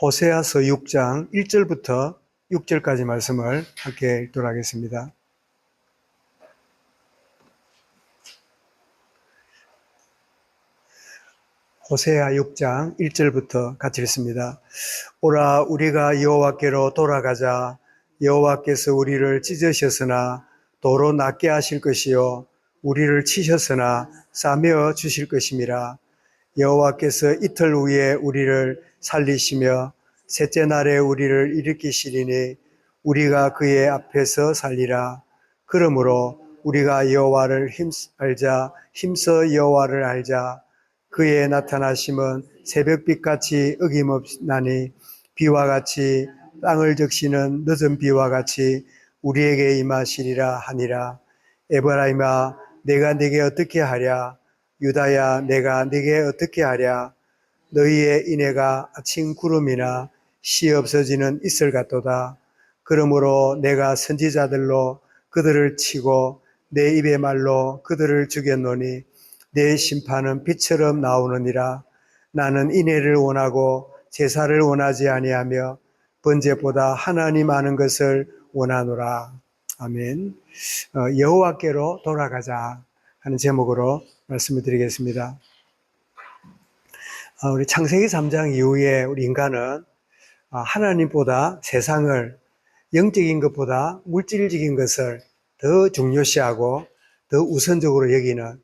호세아서 6장 1절부터 6절까지 말씀을 함께 읽도록 하겠습니다. 호세아 6장 1절부터 같이 읽습니다. 오라 우리가 여호와께로 돌아가자. 여호와께서 우리를 찢으셨으나 도로 낫게 하실 것이요 우리를 치셨으나 싸매어 주실 것임이라. 여호와께서 이틀 후에 우리를 살리시며 셋째 날에 우리를 일으키시리니 우리가 그의 앞에서 살리라. 그러므로 우리가 여호와를 알자. 힘써 여호와를 알자. 그의 나타나심은 새벽빛같이 어김없나니 비와 같이 땅을 적시는 늦은 비와 같이 우리에게 임하시리라 하니라. 에브라임아 내가 네게 어떻게 하랴. 유다야 내가 네게 어떻게 하랴. 너희의 인애가 아침 구름이나 시 없어지는 이슬 같도다. 그러므로 내가 선지자들로 그들을 치고 내 입의 말로 그들을 죽였노니 내 심판은 빛처럼 나오느니라. 나는 인애를 원하고 제사를 원하지 아니하며 번제보다 하나님 아는 것을 원하노라. 아멘. 여호와께로 돌아가자 하는 제목으로 말씀을 드리겠습니다. 우리 창세기 3장 이후에 우리 인간은 하나님보다 세상을 영적인 것보다 물질적인 것을 더 중요시하고 더 우선적으로 여기는,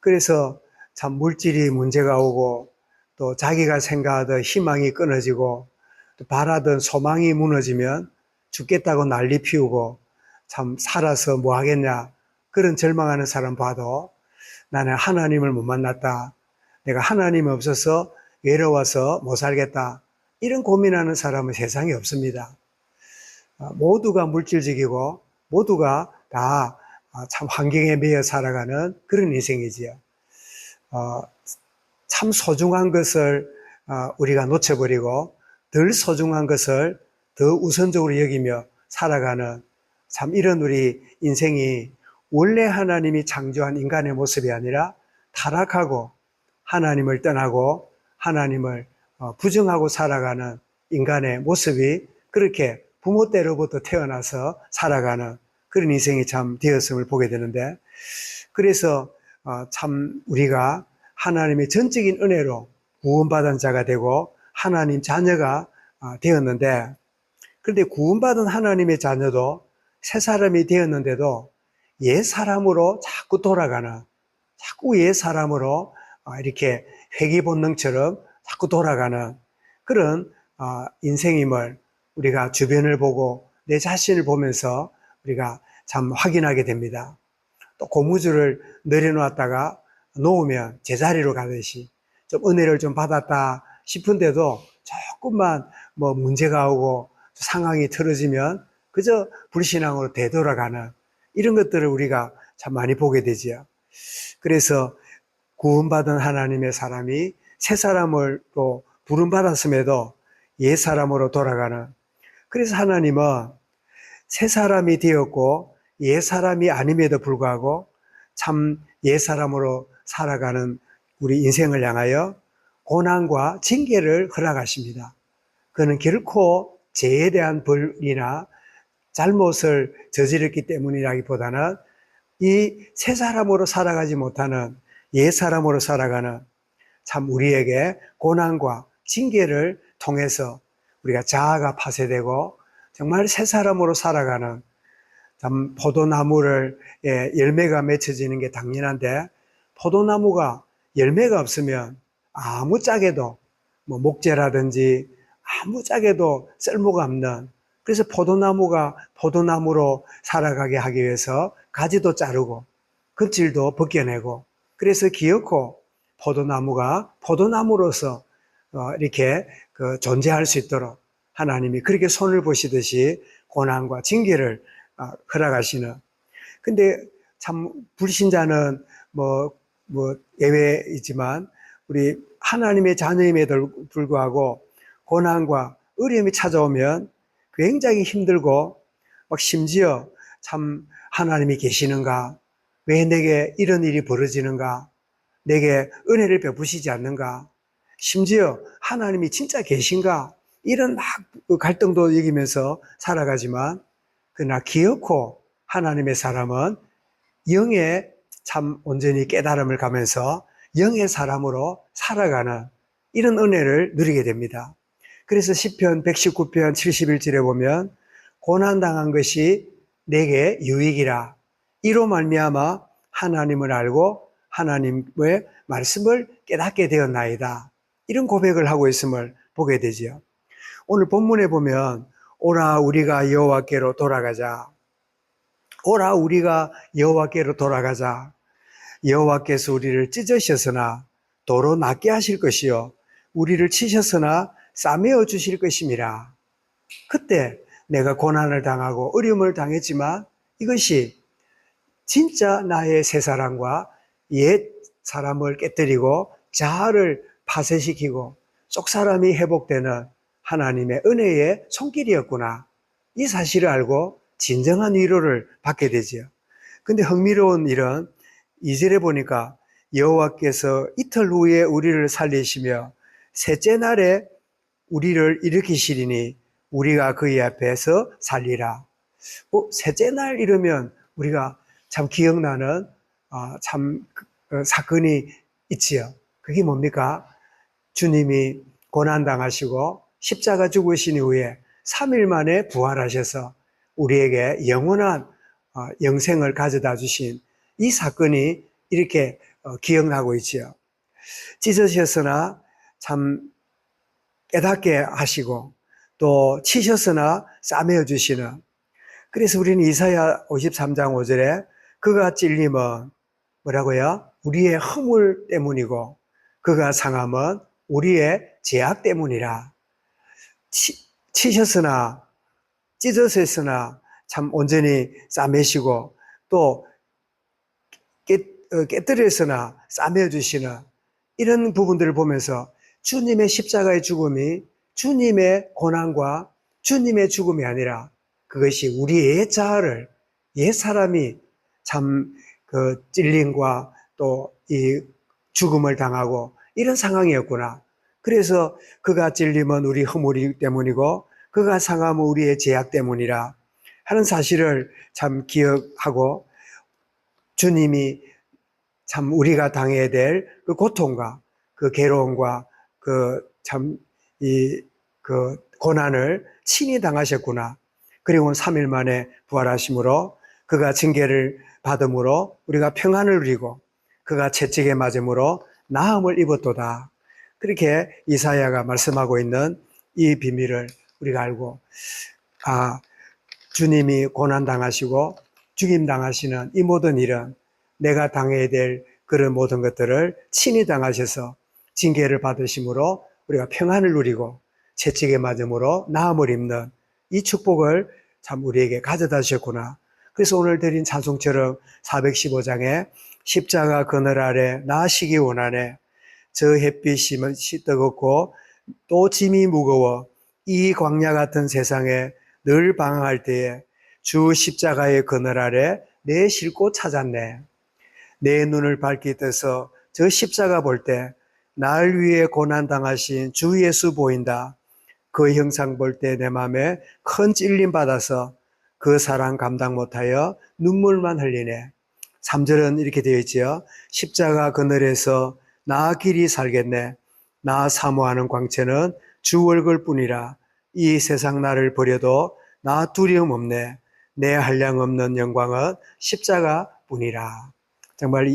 그래서 참 물질이 문제가 오고 또 자기가 생각하던 희망이 끊어지고 또 바라던 소망이 무너지면 죽겠다고 난리 피우고 참 살아서 뭐 하겠냐 그런 절망하는 사람 봐도 나는 하나님을 못 만났다. 내가 하나님이 없어서 외로워서 못 살겠다. 이런 고민하는 사람은 세상에 없습니다. 모두가 물질적이고 모두가 다 참 환경에 매여 살아가는 그런 인생이지요. 참 소중한 것을 우리가 놓쳐버리고 덜 소중한 것을 더 우선적으로 여기며 살아가는 참 이런 우리 인생이 원래 하나님이 창조한 인간의 모습이 아니라 타락하고 하나님을 떠나고 하나님을 부정하고 살아가는 인간의 모습이 그렇게 부모 때로부터 태어나서 살아가는 그런 인생이 참 되었음을 보게 되는데, 그래서 참 우리가 하나님의 전적인 은혜로 구원받은 자가 되고 하나님 자녀가 되었는데, 그런데 구원받은 하나님의 자녀도 새 사람이 되었는데도 옛 사람으로 자꾸 돌아가는, 자꾸 옛 사람으로 이렇게 회귀 본능처럼 자꾸 돌아가는 그런 인생임을 우리가 주변을 보고 내 자신을 보면서 우리가 참 확인하게 됩니다. 또 고무줄을 내려놓았다가 놓으면 제자리로 가듯이 좀 은혜를 좀 받았다 싶은데도 조금만 뭐 문제가 오고 상황이 틀어지면 그저 불신앙으로 되돌아가는 이런 것들을 우리가 참 많이 보게 되지요. 그래서 구원받은 하나님의 사람이 새 사람을 또 부름받았음에도 옛 사람으로 돌아가는, 그래서 하나님은 새 사람이 되었고 옛 사람이 아님에도 불구하고 참 옛 사람으로 살아가는 우리 인생을 향하여 고난과 징계를 허락하십니다. 그는 결코 죄에 대한 벌이나 잘못을 저질렀기 때문이라기보다는 이 새 사람으로 살아가지 못하는 옛 사람으로 살아가는 참 우리에게 고난과 징계를 통해서 우리가 자아가 파쇄되고 정말 새 사람으로 살아가는, 참 포도나무를 열매가 맺혀지는 게 당연한데 포도나무가 열매가 없으면 아무 짝에도 뭐 목재라든지 아무 짝에도 쓸모가 없는, 그래서 포도나무가 포도나무로 살아가게 하기 위해서 가지도 자르고 껍질도 벗겨내고, 그래서 기어코 포도나무가 포도나무로서 이렇게 존재할 수 있도록 하나님이 그렇게 손을 보시듯이 고난과 징계를 허락하시는. 근데 참 불신자는 뭐 예외이지만 우리 하나님의 자녀임에도 불구하고 고난과 어려움이 찾아오면 굉장히 힘들고 막 심지어 참 하나님이 계시는가? 왜 내게 이런 일이 벌어지는가? 내게 은혜를 베푸시지 않는가? 심지어 하나님이 진짜 계신가? 이런 막 갈등도 여기면서 살아가지만, 그러나 기어코 하나님의 사람은 영의 참 온전히 깨달음을 가면서 영의 사람으로 살아가는 이런 은혜를 누리게 됩니다. 그래서 시편 119편 71절에 보면 고난당한 것이 내게 유익이라. 이로 말미암아 하나님을 알고 하나님의 말씀을 깨닫게 되었나이다. 이런 고백을 하고 있음을 보게 되지요. 오늘 본문에 보면 오라 우리가 여호와께로 돌아가자. 오라 우리가 여호와께로 돌아가자. 여호와께서 우리를 찢으셨으나 도로 낫게 하실 것이요 우리를 치셨으나 싸매어 주실 것임이라. 그때 내가 고난을 당하고 어려움을 당했지만 이것이 진짜 나의 새 사람과 옛 사람을 깨뜨리고 자아를 파쇄시키고 쪽 사람이 회복되는 하나님의 은혜의 손길이었구나. 이 사실을 알고 진정한 위로를 받게 되지요. 근데 흥미로운 일은 2절에 보니까 여호와께서 이틀 후에 우리를 살리시며 셋째 날에 우리를 일으키시리니 우리가 그의 앞에서 살리라. 셋째 날 이러면 우리가 참 기억나는 참 사건이 있지요. 그게 뭡니까? 주님이 고난당하시고 십자가 죽으신 이후에 3일 만에 부활하셔서 우리에게 영원한 영생을 가져다 주신 이 사건이 이렇게 기억나고 있지요. 찢으셨으나 참 깨닫게 하시고 또 치셨으나 싸매어 주시는. 그래서 우리는 이사야 53장 5절에 그가 찔림은 뭐라고요? 우리의 허물 때문이고 그가 상함은 우리의 죄악 때문이라. 치셨으나 찢어졌으나 참 온전히 싸매시고 또 깨뜨렸으나 싸매어 주시는 이런 부분들을 보면서 주님의 십자가의 죽음이 주님의 고난과 주님의 죽음이 아니라 그것이 우리의 옛 자아를, 옛 사람이 참 그 찔림과 또 이 죽음을 당하고 이런 상황이었구나. 그래서 그가 찔림은 우리 허물이 때문이고 그가 상함은 우리의 죄악 때문이라 하는 사실을 참 기억하고 주님이 참 우리가 당해야 될 그 고통과 그 괴로움과 그 참 그 고난을 친히 당하셨구나. 그리고 3일 만에 부활하심으로 그가 징계를 받음으로 우리가 평안을 누리고 그가 채찍에 맞음으로 나음을 입었도다. 그렇게 이사야가 말씀하고 있는 이 비밀을 우리가 알고 주님이 고난당하시고 죽임당하시는 이 모든 일은 내가 당해야 될 그런 모든 것들을 친히 당하셔서 징계를 받으심으로 우리가 평안을 누리고 채찍에 맞음으로 나음을 입는 이 축복을 참 우리에게 가져다 주셨구나. 그래서 오늘 드린 찬송처럼 415장에 십자가 그늘 아래 나시기 원하네. 저 햇빛이 뜨겁고 또 짐이 무거워 이 광야 같은 세상에 늘 방황할 때에 주 십자가의 그늘 아래 내 싣고 찾았네. 내 눈을 밝게 떠서 저 십자가 볼 때 날 위해 고난당하신 주 예수 보인다. 그 형상 볼 때 내 맘에 큰 찔림 받아서 그 사랑 감당 못하여 눈물만 흘리네. 3절은 이렇게 되어 있지요. 십자가 그늘에서 나 길이 살겠네. 나 사모하는 광채는 주 얼굴뿐이라. 이 세상 나를 버려도 나 두려움 없네. 내 한량 없는 영광은 십자가뿐이라. 정말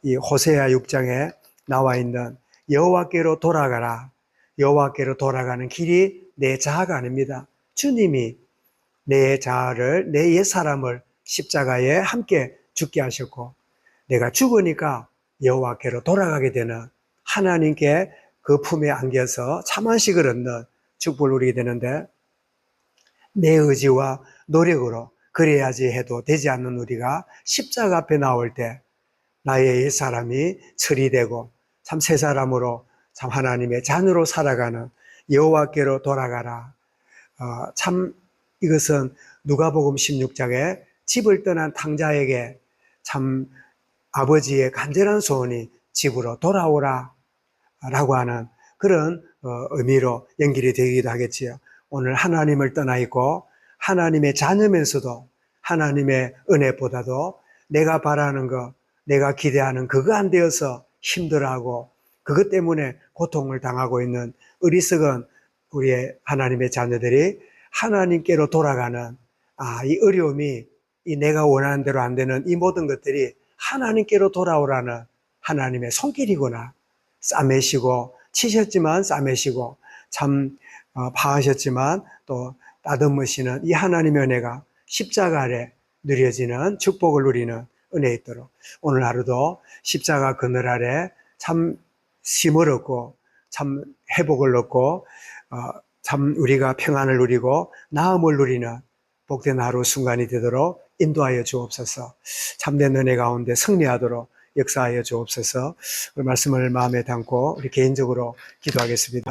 이 호세아 6장에 나와 있는 여호와께로 돌아가라. 여호와께로 돌아가는 길이 내 자아가 아닙니다. 주님이 내 자아를, 내 옛사람을 십자가에 함께 죽게 하셨고 내가 죽으니까 여호와께로 돌아가게 되는 하나님께 그 품에 안겨서 참 안식을 얻는 축복을 누리게 되는데 내 의지와 노력으로 그래야지 해도 되지 않는 우리가 십자가 앞에 나올 때 나의 옛사람이 처리되고 참 새 사람으로 참 하나님의 자녀로 살아가는 여호와께로 돌아가라. 참 이것은 누가복음 16장에 집을 떠난 탕자에게 참 아버지의 간절한 소원이 집으로 돌아오라 라고 하는 그런 의미로 연결이 되기도 하겠지요. 오늘 하나님을 떠나 있고 하나님의 자녀면서도 하나님의 은혜보다도 내가 바라는 것, 내가 기대하는 그거 안 되어서 힘들어하고 그것 때문에 고통을 당하고 있는 어리석은 우리의 하나님의 자녀들이 하나님께로 돌아가는 이 어려움이 이 내가 원하는 대로 안 되는 이 모든 것들이 하나님께로 돌아오라는 하나님의 손길이구나. 싸매시고 치셨지만 싸매시고 참 파하셨지만 또 따듬으시는 이 하나님의 은혜가 십자가 아래 누려지는 축복을 누리는 은혜 있도록 오늘 하루도 십자가 그늘 아래 참 쉼을 얻고 참 회복을 얻고 참 우리가 평안을 누리고 나음을 누리는 복된 하루 순간이 되도록 인도하여 주옵소서. 참된 은혜 가운데 승리하도록 역사하여 주옵소서. 그 말씀을 마음에 담고 우리 개인적으로 기도하겠습니다.